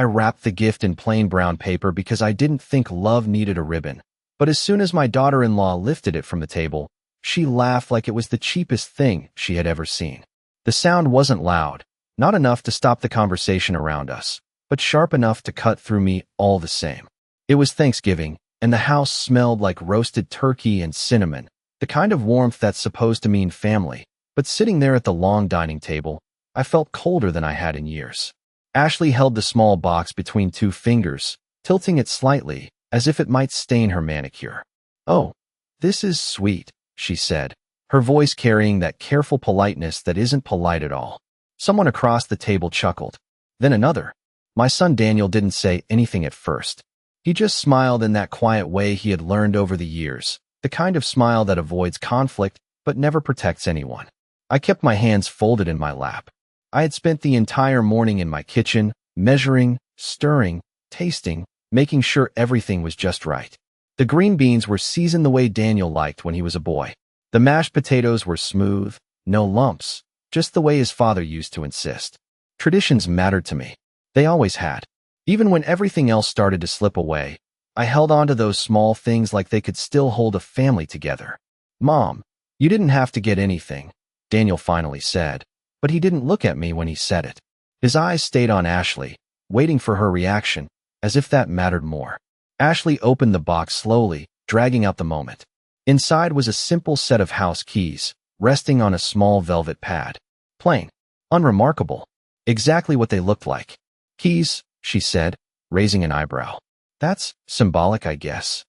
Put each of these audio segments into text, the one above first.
I wrapped the gift in plain brown paper because I didn't think love needed a ribbon. But as soon as my daughter-in-law lifted it from the table, she laughed like it was the cheapest thing she had ever seen. The sound wasn't loud, not enough to stop the conversation around us, but sharp enough to cut through me all the same. It was Thanksgiving, and the house smelled like roasted turkey and cinnamon, the kind of warmth that's supposed to mean family. But sitting there at the long dining table, I felt colder than I had in years. Ashley held the small box between two fingers, tilting it slightly, as if it might stain her manicure. "Oh, this is sweet," she said, her voice carrying that careful politeness that isn't polite at all. Someone across the table chuckled. Then another. My son Daniel didn't say anything at first. He just smiled in that quiet way he had learned over the years, the kind of smile that avoids conflict but never protects anyone. I kept my hands folded in my lap. I had spent the entire morning in my kitchen, measuring, stirring, tasting, making sure everything was just right. The green beans were seasoned the way Daniel liked when he was a boy. The mashed potatoes were smooth, no lumps, just the way his father used to insist. Traditions mattered to me. They always had. Even when everything else started to slip away, I held on to those small things like they could still hold a family together. "Mom, you didn't have to get anything," Daniel finally said, but he didn't look at me when he said it. His eyes stayed on Ashley, waiting for her reaction, as if that mattered more. Ashley opened the box slowly, dragging out the moment. Inside was a simple set of house keys, resting on a small velvet pad. Plain. Unremarkable. Exactly what they looked like. "Keys," she said, raising an eyebrow. "That's symbolic, I guess."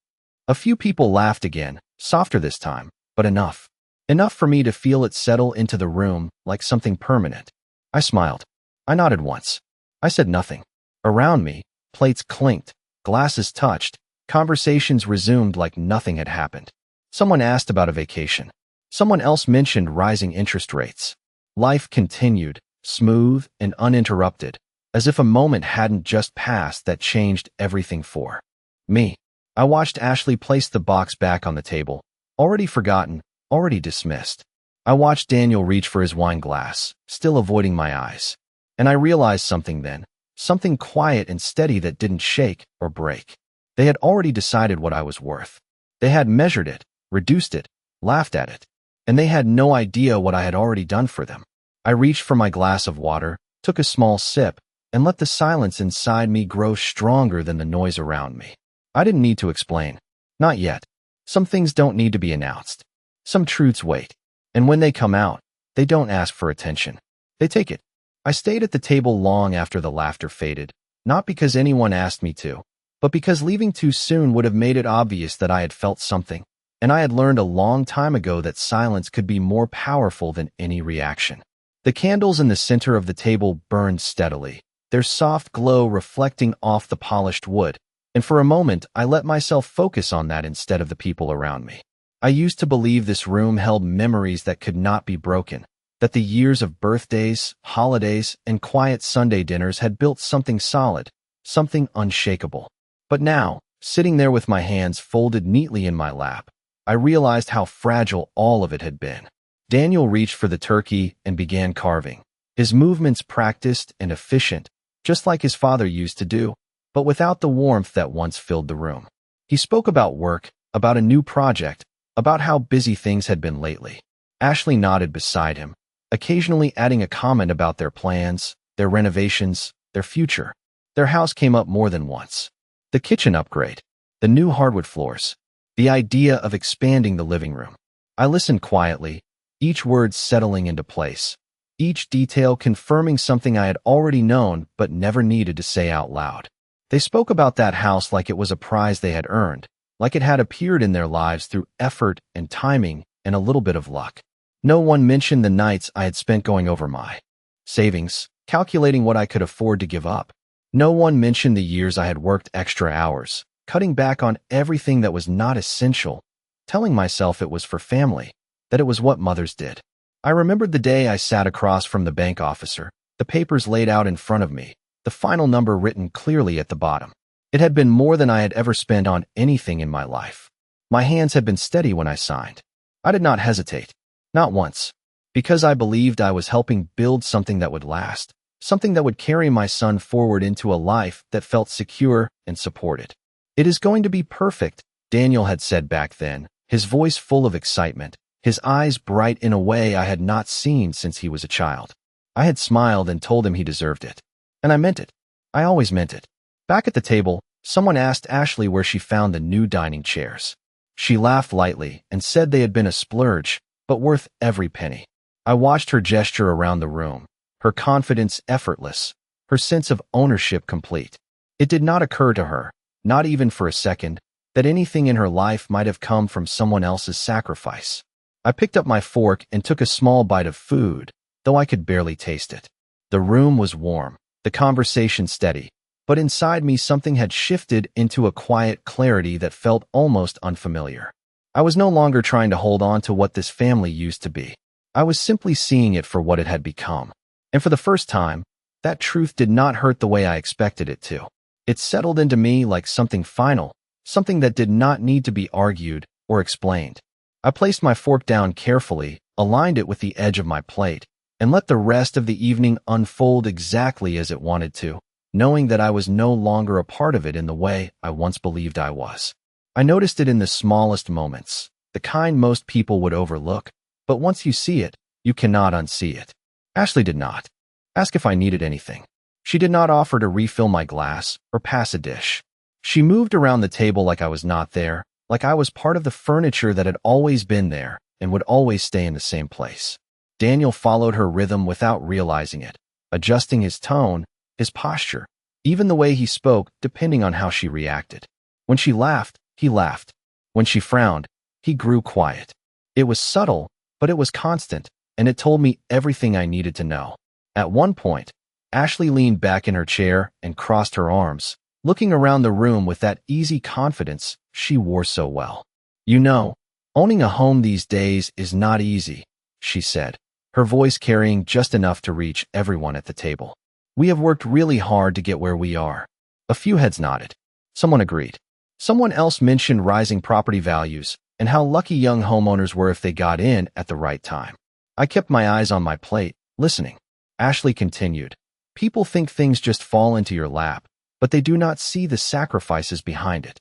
A few people laughed again, softer this time, but enough. Enough for me to feel it settle into the room like something permanent. I smiled. I nodded once. I said nothing. Around me, plates clinked, glasses touched, conversations resumed like nothing had happened. Someone asked about a vacation. Someone else mentioned rising interest rates. Life continued, smooth and uninterrupted, as if a moment hadn't just passed that changed everything for me. I watched Ashley place the box back on the table, already forgotten, already dismissed. I watched Daniel reach for his wine glass, still avoiding my eyes. And I realized something then, something quiet and steady that didn't shake or break. They had already decided what I was worth. They had measured it, reduced it, laughed at it, and they had no idea what I had already done for them. I reached for my glass of water, took a small sip, and let the silence inside me grow stronger than the noise around me. I didn't need to explain. Not yet. Some things don't need to be announced. Some truths wait. And when they come out, they don't ask for attention. They take it. I stayed at the table long after the laughter faded, not because anyone asked me to, but because leaving too soon would have made it obvious that I had felt something, and I had learned a long time ago that silence could be more powerful than any reaction. The candles in the center of the table burned steadily, their soft glow reflecting off the polished wood, and for a moment I let myself focus on that instead of the people around me. I used to believe this room held memories that could not be broken, that the years of birthdays, holidays, and quiet Sunday dinners had built something solid, something unshakable. But now, sitting there with my hands folded neatly in my lap, I realized how fragile all of it had been. Daniel reached for the turkey and began carving, his movements practiced and efficient, just like his father used to do, but without the warmth that once filled the room. He spoke about work, about a new project, about how busy things had been lately. Ashley nodded beside him, occasionally adding a comment about their plans, their renovations, their future. Their house came up more than once. The kitchen upgrade, the new hardwood floors, the idea of expanding the living room. I listened quietly, each word settling into place, each detail confirming something I had already known but never needed to say out loud. They spoke about that house like it was a prize they had earned, like it had appeared in their lives through effort and timing and a little bit of luck. No one mentioned the nights I had spent going over my savings, calculating what I could afford to give up. No one mentioned the years I had worked extra hours, cutting back on everything that was not essential, telling myself it was for family, that it was what mothers did. I remembered the day I sat across from the bank officer, the papers laid out in front of me, the final number written clearly at the bottom. It had been more than I had ever spent on anything in my life. My hands had been steady when I signed. I did not hesitate. Not once. Because I believed I was helping build something that would last, something that would carry my son forward into a life that felt secure and supported. "It is going to be perfect," Daniel had said back then, his voice full of excitement, his eyes bright in a way I had not seen since he was a child. I had smiled and told him he deserved it. And I meant it. I always meant it. Back at the table, someone asked Ashley where she found the new dining chairs. She laughed lightly and said they had been a splurge, but worth every penny. I watched her gesture around the room, her confidence effortless, her sense of ownership complete. It did not occur to her, not even for a second, that anything in her life might have come from someone else's sacrifice. I picked up my fork and took a small bite of food, though I could barely taste it. The room was warm, the conversation steady, but inside me something had shifted into a quiet clarity that felt almost unfamiliar. I was no longer trying to hold on to what this family used to be. I was simply seeing it for what it had become. And for the first time, that truth did not hurt the way I expected it to. It settled into me like something final, something that did not need to be argued or explained. I placed my fork down carefully, aligned it with the edge of my plate, and let the rest of the evening unfold exactly as it wanted to, knowing that I was no longer a part of it in the way I once believed I was. I noticed it in the smallest moments, the kind most people would overlook, but once you see it, you cannot unsee it. Ashley did not ask if I needed anything. She did not offer to refill my glass or pass a dish. She moved around the table like I was not there, like I was part of the furniture that had always been there and would always stay in the same place. Daniel followed her rhythm without realizing it, adjusting his tone, his posture, even the way he spoke, depending on how she reacted. When she laughed, he laughed. When she frowned, he grew quiet. It was subtle, but it was constant, and it told me everything I needed to know. At one point, Ashley leaned back in her chair and crossed her arms, looking around the room with that easy confidence she wore so well. "You know, owning a home these days is not easy," she said, her voice carrying just enough to reach everyone at the table. "We have worked really hard to get where we are." A few heads nodded. Someone agreed. Someone else mentioned rising property values and how lucky young homeowners were if they got in at the right time. I kept my eyes on my plate, listening. Ashley continued, "People think things just fall into your lap, but they do not see the sacrifices behind it."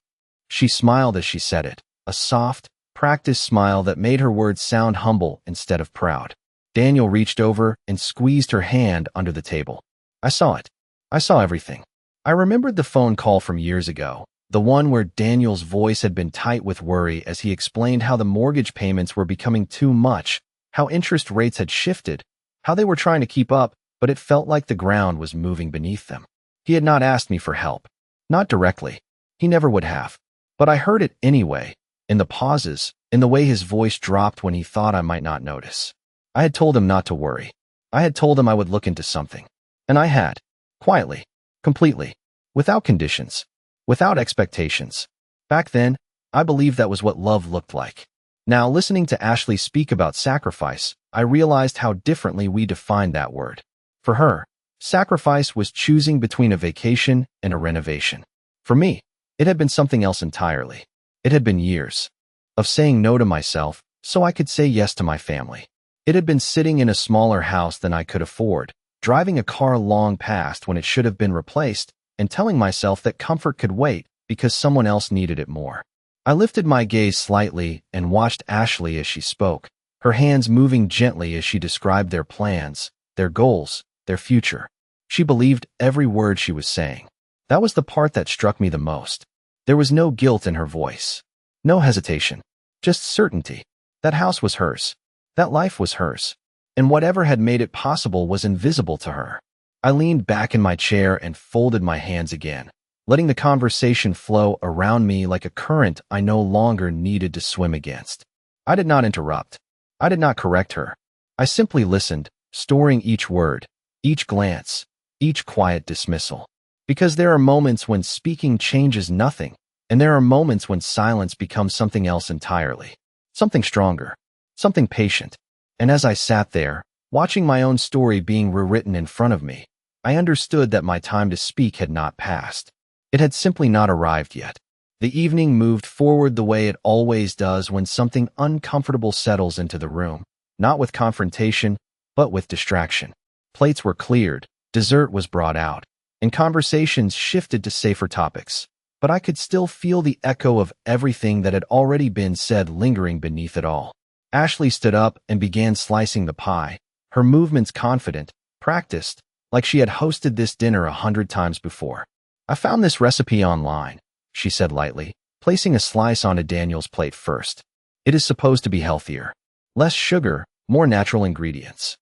She smiled as she said it, a soft, practiced smile that made her words sound humble instead of proud. Daniel reached over and squeezed her hand under the table. I saw it. I saw everything. I remembered the phone call from years ago, the one where Daniel's voice had been tight with worry as he explained how the mortgage payments were becoming too much, how interest rates had shifted, how they were trying to keep up, but it felt like the ground was moving beneath them. He had not asked me for help. Not directly. He never would have. But I heard it anyway, in the pauses, in the way his voice dropped when he thought I might not notice. I had told him not to worry. I had told him I would look into something. And I had. Quietly. Completely. Without conditions. Without expectations. Back then, I believed that was what love looked like. Now, listening to Ashley speak about sacrifice, I realized how differently we defined that word. For her, sacrifice was choosing between a vacation and a renovation. For me, it had been something else entirely. It had been years of saying no to myself so I could say yes to my family. It had been sitting in a smaller house than I could afford, driving a car long past when it should have been replaced, and telling myself that comfort could wait because someone else needed it more. I lifted my gaze slightly and watched Ashley as she spoke, her hands moving gently as she described their plans, their goals, their future. She believed every word she was saying. That was the part that struck me the most. There was no guilt in her voice. No hesitation. Just certainty. That house was hers. That life was hers. And whatever had made it possible was invisible to her. I leaned back in my chair and folded my hands again, letting the conversation flow around me like a current I no longer needed to swim against. I did not interrupt. I did not correct her. I simply listened, storing each word, each glance, each quiet dismissal. Because there are moments when speaking changes nothing, and there are moments when silence becomes something else entirely. Something stronger. Something patient. And as I sat there, watching my own story being rewritten in front of me, I understood that my time to speak had not passed. It had simply not arrived yet. The evening moved forward the way it always does when something uncomfortable settles into the room, not with confrontation, but with distraction. Plates were cleared, Dessert was brought out, and conversations shifted to safer topics, but I could still feel the echo of everything that had already been said lingering beneath it all. Ashley stood up and began slicing the pie, her movements confident, practiced, like she had hosted this dinner 100 times before. "I found this recipe online," she said lightly, placing a slice onto Daniel's plate first. "It is supposed to be healthier. Less sugar, more natural ingredients."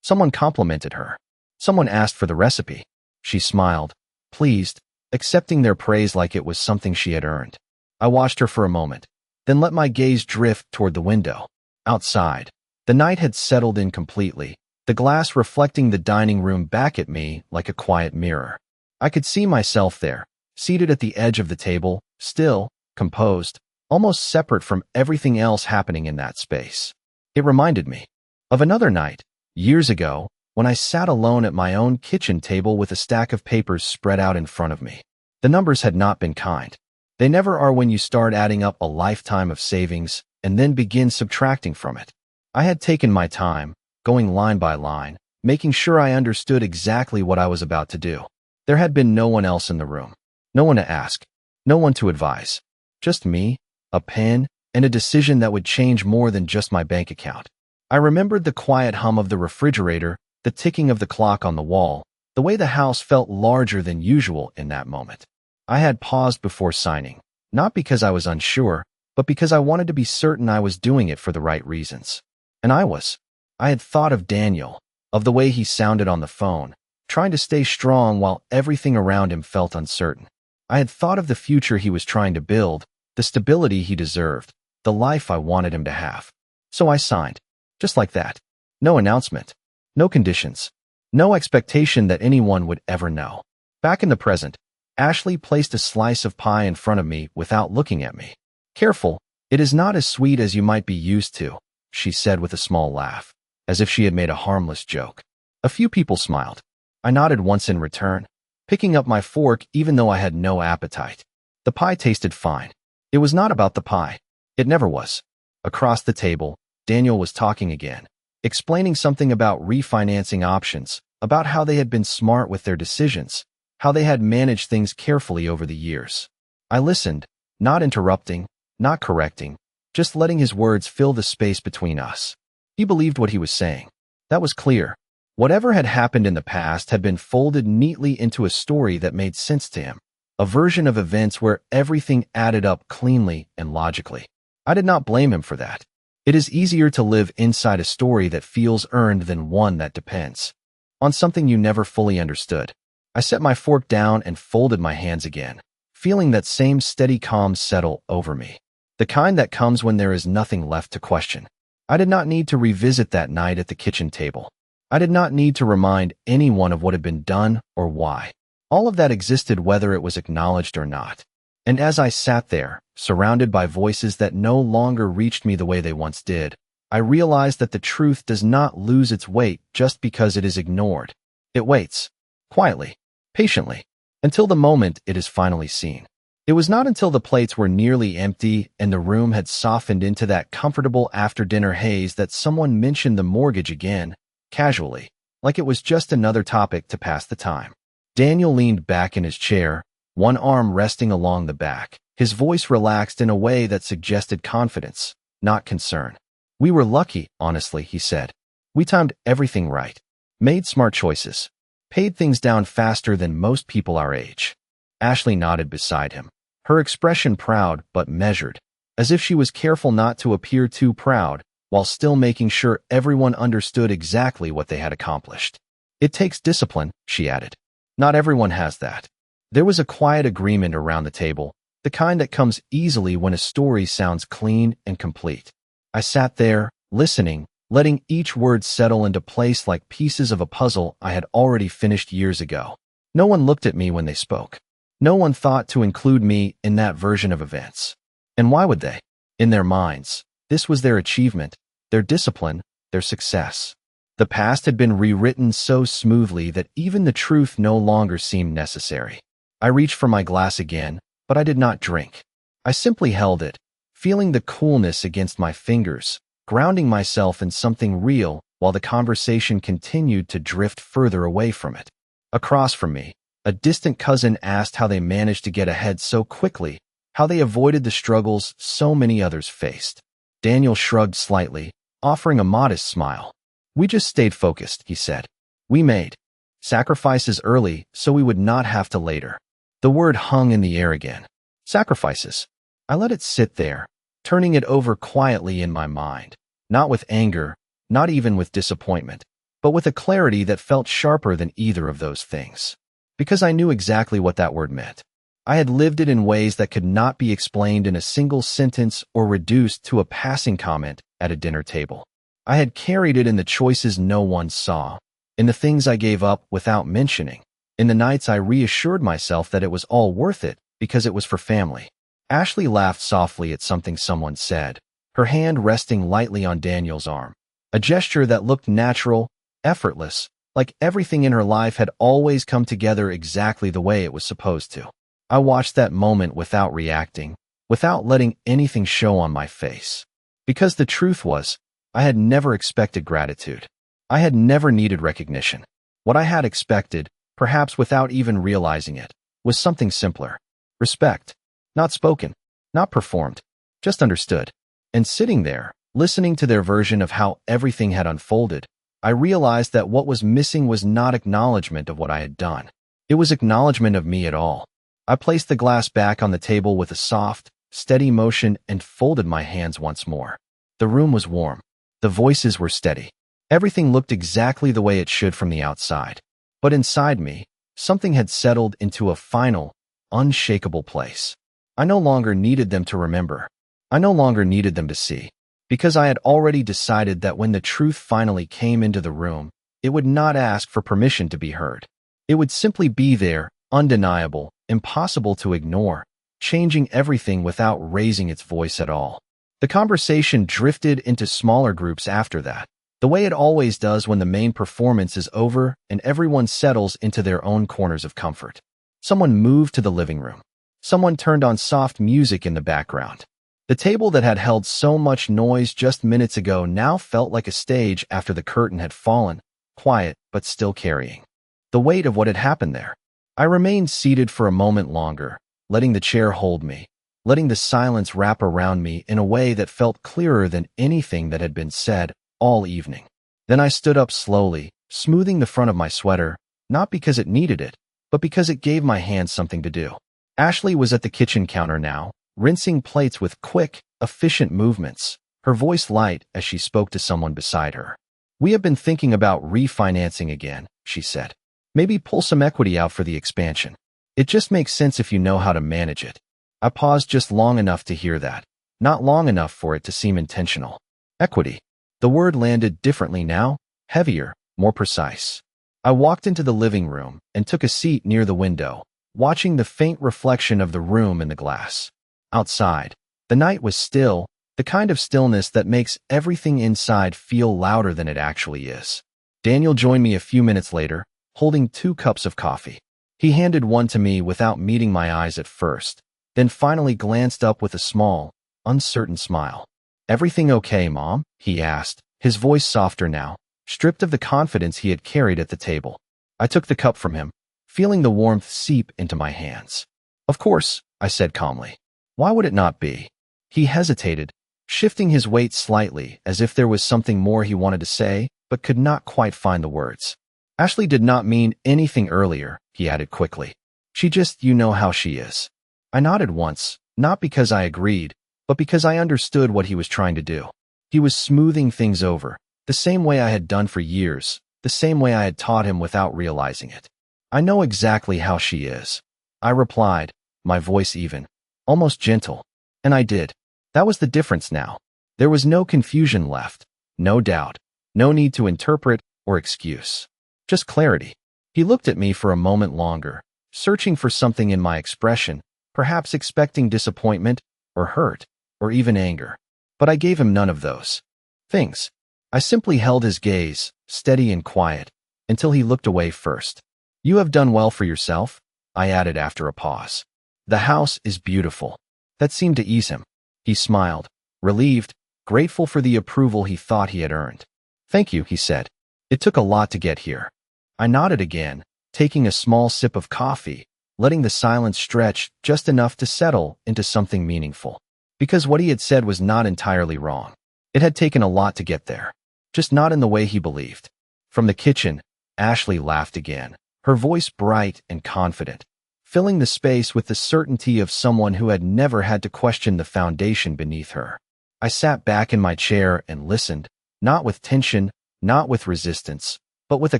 Someone complimented her. Someone asked for the recipe. She smiled, pleased, accepting their praise like it was something she had earned. I watched her for a moment, then let my gaze drift toward the window. Outside, the night had settled in completely, the glass reflecting the dining room back at me like a quiet mirror. I could see myself there, seated at the edge of the table, still, composed, almost separate from everything else happening in that space. It reminded me of another night, years ago, when I sat alone at my own kitchen table with a stack of papers spread out in front of me. The numbers had not been kind. They never are when you start adding up a lifetime of savings and then begin subtracting from it. I had taken my time, going line by line, making sure I understood exactly what I was about to do. There had been no one else in the room. No one to ask. No one to advise. Just me, a pen, and a decision that would change more than just my bank account. I remembered the quiet hum of the refrigerator, the ticking of the clock on the wall, the way the house felt larger than usual in that moment. I had paused before signing, not because I was unsure, but because I wanted to be certain I was doing it for the right reasons. And I was. I had thought of Daniel, of the way he sounded on the phone, trying to stay strong while everything around him felt uncertain. I had thought of the future he was trying to build, the stability he deserved, the life I wanted him to have. So I signed. Just like that. No announcement. No conditions. No expectation that anyone would ever know. Back in the present, Ashley placed a slice of pie in front of me without looking at me. "Careful, it is not as sweet as you might be used to," she said with a small laugh, as if she had made a harmless joke. A few people smiled. I nodded once in return, picking up my fork even though I had no appetite. The pie tasted fine. It was not about the pie. It never was. Across the table, Daniel was talking again, explaining something about refinancing options, about how they had been smart with their decisions, how they had managed things carefully over the years. I listened, not interrupting, not correcting, just letting his words fill the space between us. He believed what he was saying. That was clear. Whatever had happened in the past had been folded neatly into a story that made sense to him, a version of events where everything added up cleanly and logically. I did not blame him for that. It is easier to live inside a story that feels earned than one that depends on something you never fully understood. I set my fork down and folded my hands again, feeling that same steady calm settle over me, the kind that comes when there is nothing left to question. I did not need to revisit that night at the kitchen table. I did not need to remind anyone of what had been done or why. All of that existed whether it was acknowledged or not. And as I sat there, surrounded by voices that no longer reached me the way they once did, I realized that the truth does not lose its weight just because it is ignored. It waits, quietly, patiently, until the moment it is finally seen. It was not until the plates were nearly empty and the room had softened into that comfortable after-dinner haze that someone mentioned the mortgage again, casually, like it was just another topic to pass the time. Daniel leaned back in his chair, one arm resting along the back, his voice relaxed in a way that suggested confidence, not concern. "We were lucky, honestly," he said. "We timed everything right, made smart choices, paid things down faster than most people our age." Ashley nodded beside him, her expression proud but measured, as if she was careful not to appear too proud, while still making sure everyone understood exactly what they had accomplished. "It takes discipline," she added. "Not everyone has that." There was a quiet agreement around the table, the kind that comes easily when a story sounds clean and complete. I sat there, listening, letting each word settle into place like pieces of a puzzle I had already finished years ago. No one looked at me when they spoke. No one thought to include me in that version of events. And why would they? In their minds, this was their achievement, their discipline, their success. The past had been rewritten so smoothly that even the truth no longer seemed necessary. I reached for my glass again, but I did not drink. I simply held it, feeling the coolness against my fingers, grounding myself in something real while the conversation continued to drift further away from it. Across from me, a distant cousin asked how they managed to get ahead so quickly, how they avoided the struggles so many others faced. Daniel shrugged slightly, offering a modest smile. We just stayed focused, he said. We made sacrifices early so we would not have to later. The word hung in the air again. Sacrifices. I let it sit there, turning it over quietly in my mind, not with anger, not even with disappointment, but with a clarity that felt sharper than either of those things. Because I knew exactly what that word meant. I had lived it in ways that could not be explained in a single sentence or reduced to a passing comment at a dinner table. I had carried it in the choices no one saw, in the things I gave up without mentioning, in the nights I reassured myself that it was all worth it because it was for family. Ashley laughed softly at something someone said, her hand resting lightly on Daniel's arm, a gesture that looked natural, effortless, like everything in her life had always come together exactly the way it was supposed to. I watched that moment without reacting, without letting anything show on my face. Because the truth was, I had never expected gratitude. I had never needed recognition. What I had expected, perhaps without even realizing it, was something simpler. Respect. Not spoken, not performed, just understood. And sitting there, listening to their version of how everything had unfolded, I realized that what was missing was not acknowledgement of what I had done. It was acknowledgement of me at all. I placed the glass back on the table with a soft, steady motion and folded my hands once more. The room was warm. The voices were steady. Everything looked exactly the way it should from the outside. But inside me, something had settled into a final, unshakable place. I no longer needed them to remember. I no longer needed them to see. Because I had already decided that when the truth finally came into the room, it would not ask for permission to be heard. It would simply be there, undeniable, impossible to ignore, changing everything without raising its voice at all. The conversation drifted into smaller groups after that, the way it always does when the main performance is over and everyone settles into their own corners of comfort. Someone moved to the living room. Someone turned on soft music in the background. The table that had held so much noise just minutes ago now felt like a stage after the curtain had fallen, quiet but still carrying the weight of what had happened there. I remained seated for a moment longer, letting the chair hold me, letting the silence wrap around me in a way that felt clearer than anything that had been said all evening. Then I stood up slowly, smoothing the front of my sweater, not because it needed it, but because it gave my hands something to do. Ashley was at the kitchen counter now, rinsing plates with quick, efficient movements, her voice light as she spoke to someone beside her. We have been thinking about refinancing again, she said. Maybe pull some equity out for the expansion. It just makes sense if you know how to manage it. I paused just long enough to hear that, not long enough for it to seem intentional. Equity. The word landed differently now, heavier, more precise. I walked into the living room and took a seat near the window, watching the faint reflection of the room in the glass. Outside, the night was still, the kind of stillness that makes everything inside feel louder than it actually is. Daniel joined me a few minutes later, holding 2 cups of coffee. He handed one to me without meeting my eyes at first, then finally glanced up with a small, uncertain smile. Everything okay, Mom? He asked, his voice softer now, stripped of the confidence he had carried at the table. I took the cup from him, feeling the warmth seep into my hands. Of course, I said calmly. Why would it not be? He hesitated, shifting his weight slightly as if there was something more he wanted to say, but could not quite find the words. Ashley did not mean anything earlier, he added quickly. She just, you know how she is. I nodded once, not because I agreed, but because I understood what he was trying to do. He was smoothing things over, the same way I had done for years, the same way I had taught him without realizing it. I know exactly how she is. I replied, my voice even, almost gentle. And I did. That was the difference now. There was no confusion left, no doubt, no need to interpret or excuse. Just clarity. He looked at me for a moment longer, searching for something in my expression, perhaps expecting disappointment, or hurt, or even anger. But I gave him none of those things. I simply held his gaze, steady and quiet, until he looked away first. You have done well for yourself, I added after a pause. The house is beautiful. That seemed to ease him. He smiled, relieved, grateful for the approval he thought he had earned. Thank you, he said. It took a lot to get here. I nodded again, taking a small sip of coffee, letting the silence stretch just enough to settle into something meaningful. Because what he had said was not entirely wrong. It had taken a lot to get there, just not in the way he believed. From the kitchen, Ashley laughed again, her voice bright and confident, filling the space with the certainty of someone who had never had to question the foundation beneath her. I sat back in my chair and listened, not with tension, not with resistance, but with a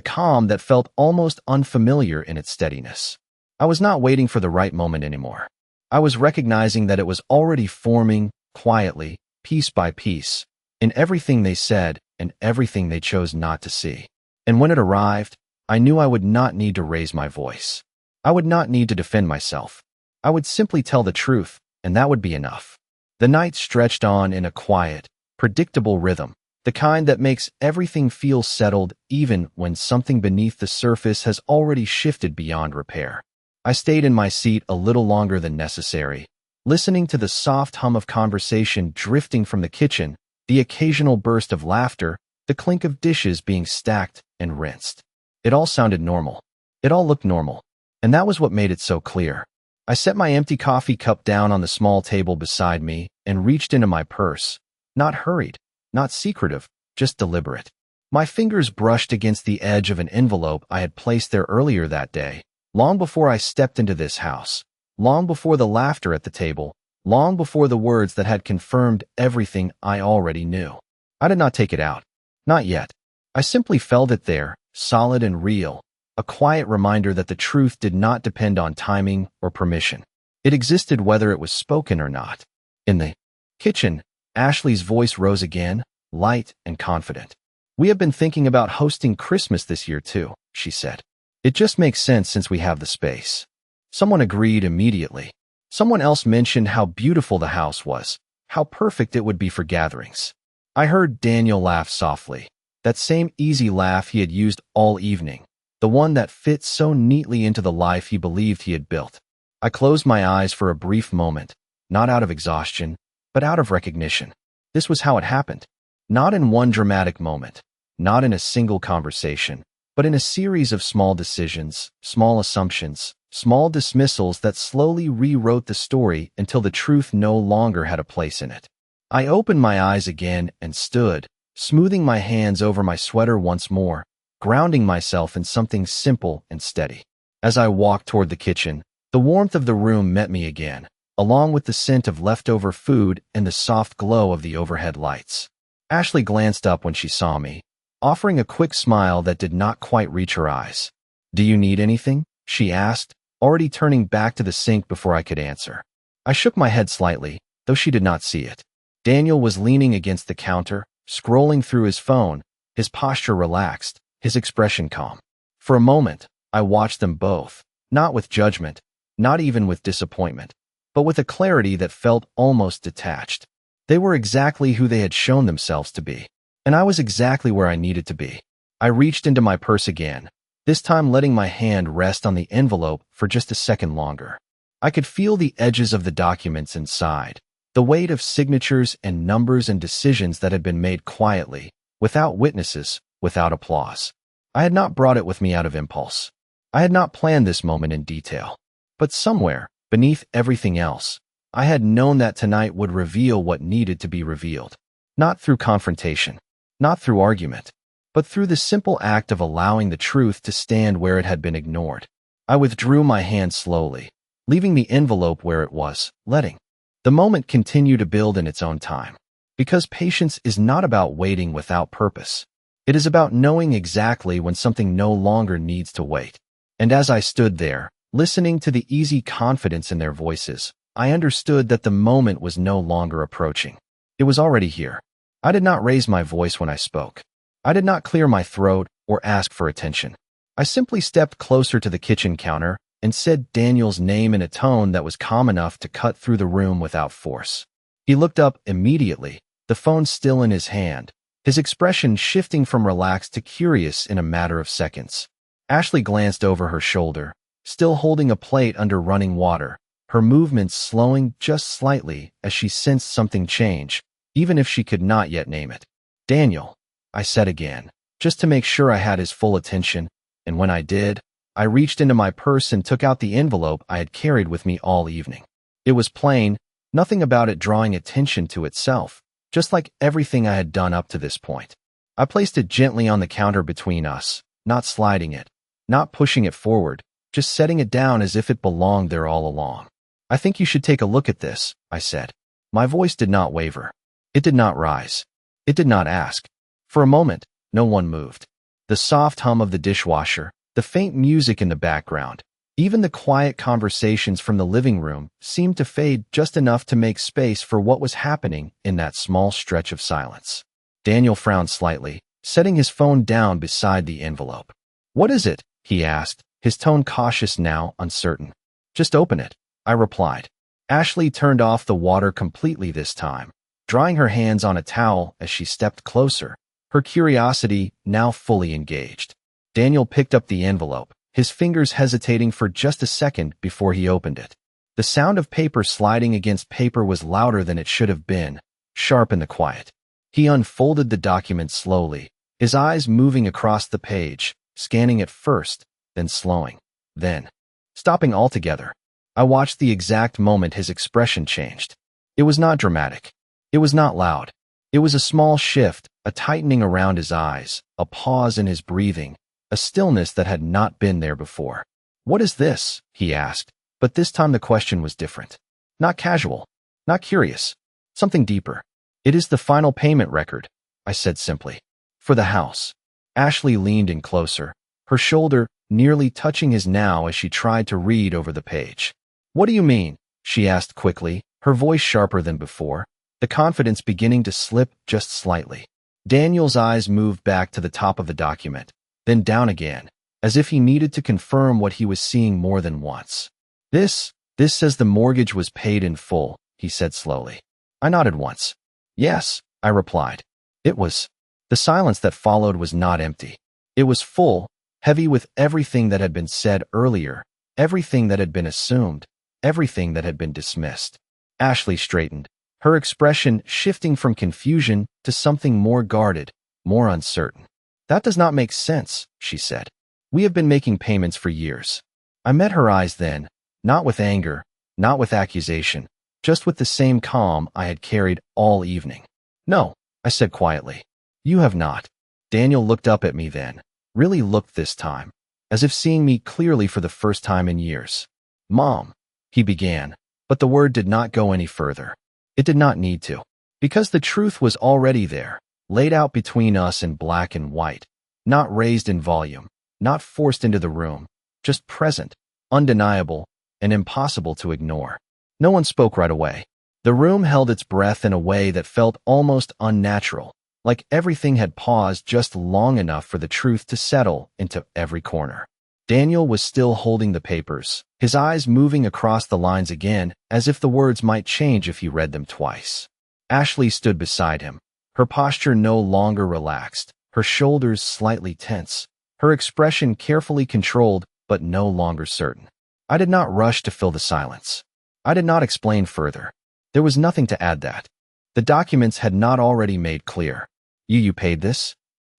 calm that felt almost unfamiliar in its steadiness. I was not waiting for the right moment anymore. I was recognizing that it was already forming, quietly, piece by piece, in everything they said and everything they chose not to see. And when it arrived, I knew I would not need to raise my voice. I would not need to defend myself. I would simply tell the truth, and that would be enough. The night stretched on in a quiet, predictable rhythm, the kind that makes everything feel settled even when something beneath the surface has already shifted beyond repair. I stayed in my seat a little longer than necessary, listening to the soft hum of conversation drifting from the kitchen, the occasional burst of laughter, the clink of dishes being stacked and rinsed. It all sounded normal. It all looked normal. And that was what made it so clear. I set my empty coffee cup down on the small table beside me and reached into my purse. Not hurried, not secretive, just deliberate. My fingers brushed against the edge of an envelope I had placed there earlier that day, long before I stepped into this house, long before the laughter at the table, long before the words that had confirmed everything I already knew. I did not take it out. Not yet. I simply felt it there, solid and real, a quiet reminder that the truth did not depend on timing or permission. It existed whether it was spoken or not. In the kitchen, Ashley's voice rose again, light and confident. "We have been thinking about hosting Christmas this year too," she said. "It just makes sense since we have the space." Someone agreed immediately. Someone else mentioned how beautiful the house was, how perfect it would be for gatherings. I heard Daniel laugh softly, that same easy laugh he had used all evening, the one that fit so neatly into the life he believed he had built. I closed my eyes for a brief moment, not out of exhaustion, but out of recognition. This was how it happened. Not in one dramatic moment, not in a single conversation, but in a series of small decisions, small assumptions, small dismissals that slowly rewrote the story until the truth no longer had a place in it. I opened my eyes again and stood, smoothing my hands over my sweater once more, grounding myself in something simple and steady. As I walked toward the kitchen, the warmth of the room met me again, along with the scent of leftover food and the soft glow of the overhead lights. Ashley glanced up when she saw me, offering a quick smile that did not quite reach her eyes. "Do you need anything?" she asked, already turning back to the sink before I could answer. I shook my head slightly, though she did not see it. Daniel was leaning against the counter, scrolling through his phone, his posture relaxed, his expression calm. For a moment, I watched them both, not with judgment, not even with disappointment, but with a clarity that felt almost detached. They were exactly who they had shown themselves to be, and I was exactly where I needed to be. I reached into my purse again, this time letting my hand rest on the envelope for just a second longer. I could feel the edges of the documents inside, the weight of signatures and numbers and decisions that had been made quietly, without witnesses, without applause. I had not brought it with me out of impulse. I had not planned this moment in detail. But somewhere, beneath everything else, I had known that tonight would reveal what needed to be revealed. Not through confrontation, not through argument, but through the simple act of allowing the truth to stand where it had been ignored. I withdrew my hand slowly, leaving the envelope where it was, letting the moment continue to build in its own time. Because patience is not about waiting without purpose. It is about knowing exactly when something no longer needs to wait. And as I stood there, listening to the easy confidence in their voices, I understood that the moment was no longer approaching. It was already here. I did not raise my voice when I spoke. I did not clear my throat or ask for attention. I simply stepped closer to the kitchen counter and said Daniel's name in a tone that was calm enough to cut through the room without force. He looked up immediately, the phone still in his hand, his expression shifting from relaxed to curious in a matter of seconds. Ashley glanced over her shoulder, still holding a plate under running water, her movements slowing just slightly as she sensed something change, even if she could not yet name it. "Daniel," I said again, just to make sure I had his full attention, and when I did, I reached into my purse and took out the envelope I had carried with me all evening. It was plain, nothing about it drawing attention to itself, just like everything I had done up to this point. I placed it gently on the counter between us, not sliding it, not pushing it forward, just setting it down as if it belonged there all along. "I think you should take a look at this," I said. My voice did not waver. It did not rise. It did not ask. For a moment, no one moved. The soft hum of the dishwasher, the faint music in the background, even the quiet conversations from the living room seemed to fade just enough to make space for what was happening in that small stretch of silence. Daniel frowned slightly, setting his phone down beside the envelope. "What is it?" he asked, his tone cautious now uncertain. "Just open it," I replied. Ashley turned off the water completely this time, drying her hands on a towel as she stepped closer, her curiosity now fully engaged. Daniel picked up the envelope, his fingers hesitating for just a second before he opened it. The sound of paper sliding against paper was louder than it should have been, sharp in the quiet. He unfolded the document slowly, his eyes moving across the page, scanning it first, then slowing, then stopping altogether. I watched the exact moment his expression changed. It was not dramatic. It was not loud. It was a small shift, a tightening around his eyes, a pause in his breathing, a stillness that had not been there before. "What is this?" he asked, but this time the question was different. Not casual, not curious, something deeper. "It is the final payment record," I said simply. "For the house." Ashley leaned in closer, her shoulder nearly touching his now as she tried to read over the page. "What do you mean?" she asked quickly, her voice sharper than before, the confidence beginning to slip just slightly. Daniel's eyes moved back to the top of the document, then down again, as if he needed to confirm what he was seeing more than once. This says the mortgage was paid in full," he said slowly. I nodded once. "Yes," I replied. It was. The silence that followed was not empty. It was full, heavy with everything that had been said earlier, everything that had been assumed, everything that had been dismissed. Ashley straightened, her expression shifting from confusion to something more guarded, more uncertain. "That does not make sense," she said. "We have been making payments for years." I met her eyes then, not with anger, not with accusation, just with the same calm I had carried all evening. "No," I said quietly. "You have not." Daniel looked up at me then, really looked this time, as if seeing me clearly for the first time in years. "Mom," he began, but the word did not go any further. It did not need to, because the truth was already there, laid out between us in black and white, not raised in volume, not forced into the room, just present, undeniable, and impossible to ignore. No one spoke right away. The room held its breath in a way that felt almost unnatural, like everything had paused just long enough for the truth to settle into every corner. Daniel was still holding the papers, his eyes moving across the lines again as if the words might change if he read them twice. Ashley stood beside him, her posture no longer relaxed, her shoulders slightly tense, her expression carefully controlled but no longer certain. I did not rush to fill the silence. I did not explain further. There was nothing to add that the documents had not already made clear. You paid this?"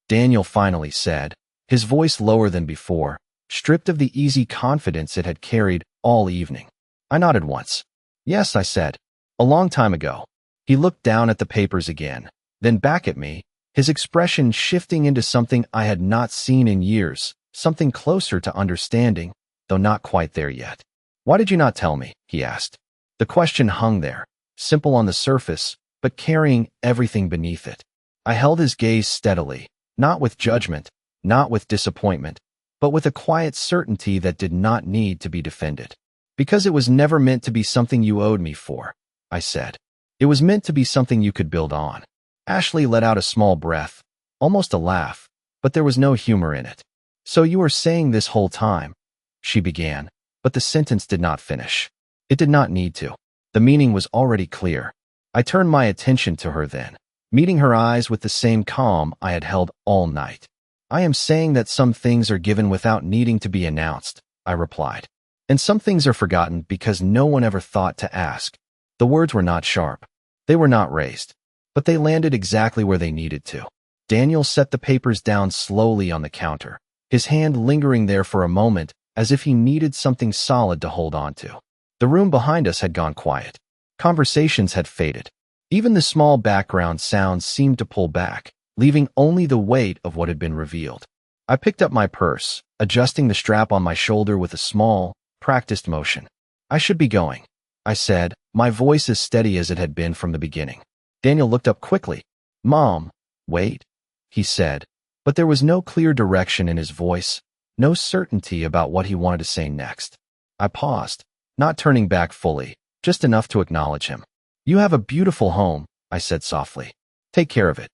Daniel finally said, his voice lower than before, stripped of the easy confidence it had carried all evening. I nodded once. "Yes," I said. "A long time ago." He looked down at the papers again, then back at me, his expression shifting into something I had not seen in years, something closer to understanding, though not quite there yet. "Why did you not tell me?" he asked. The question hung there, simple on the surface, but carrying everything beneath it. I held his gaze steadily, not with judgment, not with disappointment, but with a quiet certainty that did not need to be defended. "Because it was never meant to be something you owed me for," I said. "It was meant to be something you could build on." Ashley let out a small breath, almost a laugh, but there was no humor in it. "So you were saying this whole time," she began, but the sentence did not finish. It did not need to. The meaning was already clear. I turned my attention to her then, meeting her eyes with the same calm I had held all night. "I am saying that some things are given without needing to be announced," I replied. "And some things are forgotten because no one ever thought to ask." The words were not sharp. They were not raised, but they landed exactly where they needed to. Daniel set the papers down slowly on the counter, his hand lingering there for a moment as if he needed something solid to hold on to. The room behind us had gone quiet. Conversations had faded. Even the small background sounds seemed to pull back, leaving only the weight of what had been revealed. I picked up my purse, adjusting the strap on my shoulder with a small, practiced motion. I should be going, I said, my voice as steady as it had been from the beginning. Daniel looked up quickly. Mom, wait, he said, but there was no clear direction in his voice, no certainty about what he wanted to say next. I paused, not turning back fully, just enough to acknowledge him. You have a beautiful home, I said softly. Take care of it.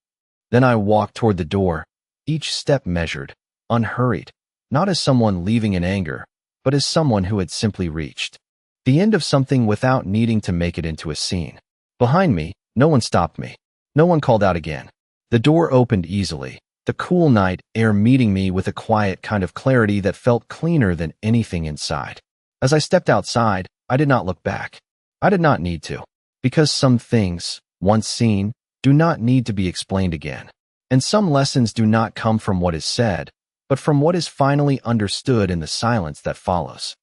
Then I walked toward the door, each step measured, unhurried, not as someone leaving in anger, but as someone who had simply reached the end of something without needing to make it into a scene. Behind me, no one stopped me. No one called out again. The door opened easily, the cool night air meeting me with a quiet kind of clarity that felt cleaner than anything inside. As I stepped outside, I did not look back. I did not need to, because some things, once seen, do not need to be explained again. And some lessons do not come from what is said, but from what is finally understood in the silence that follows.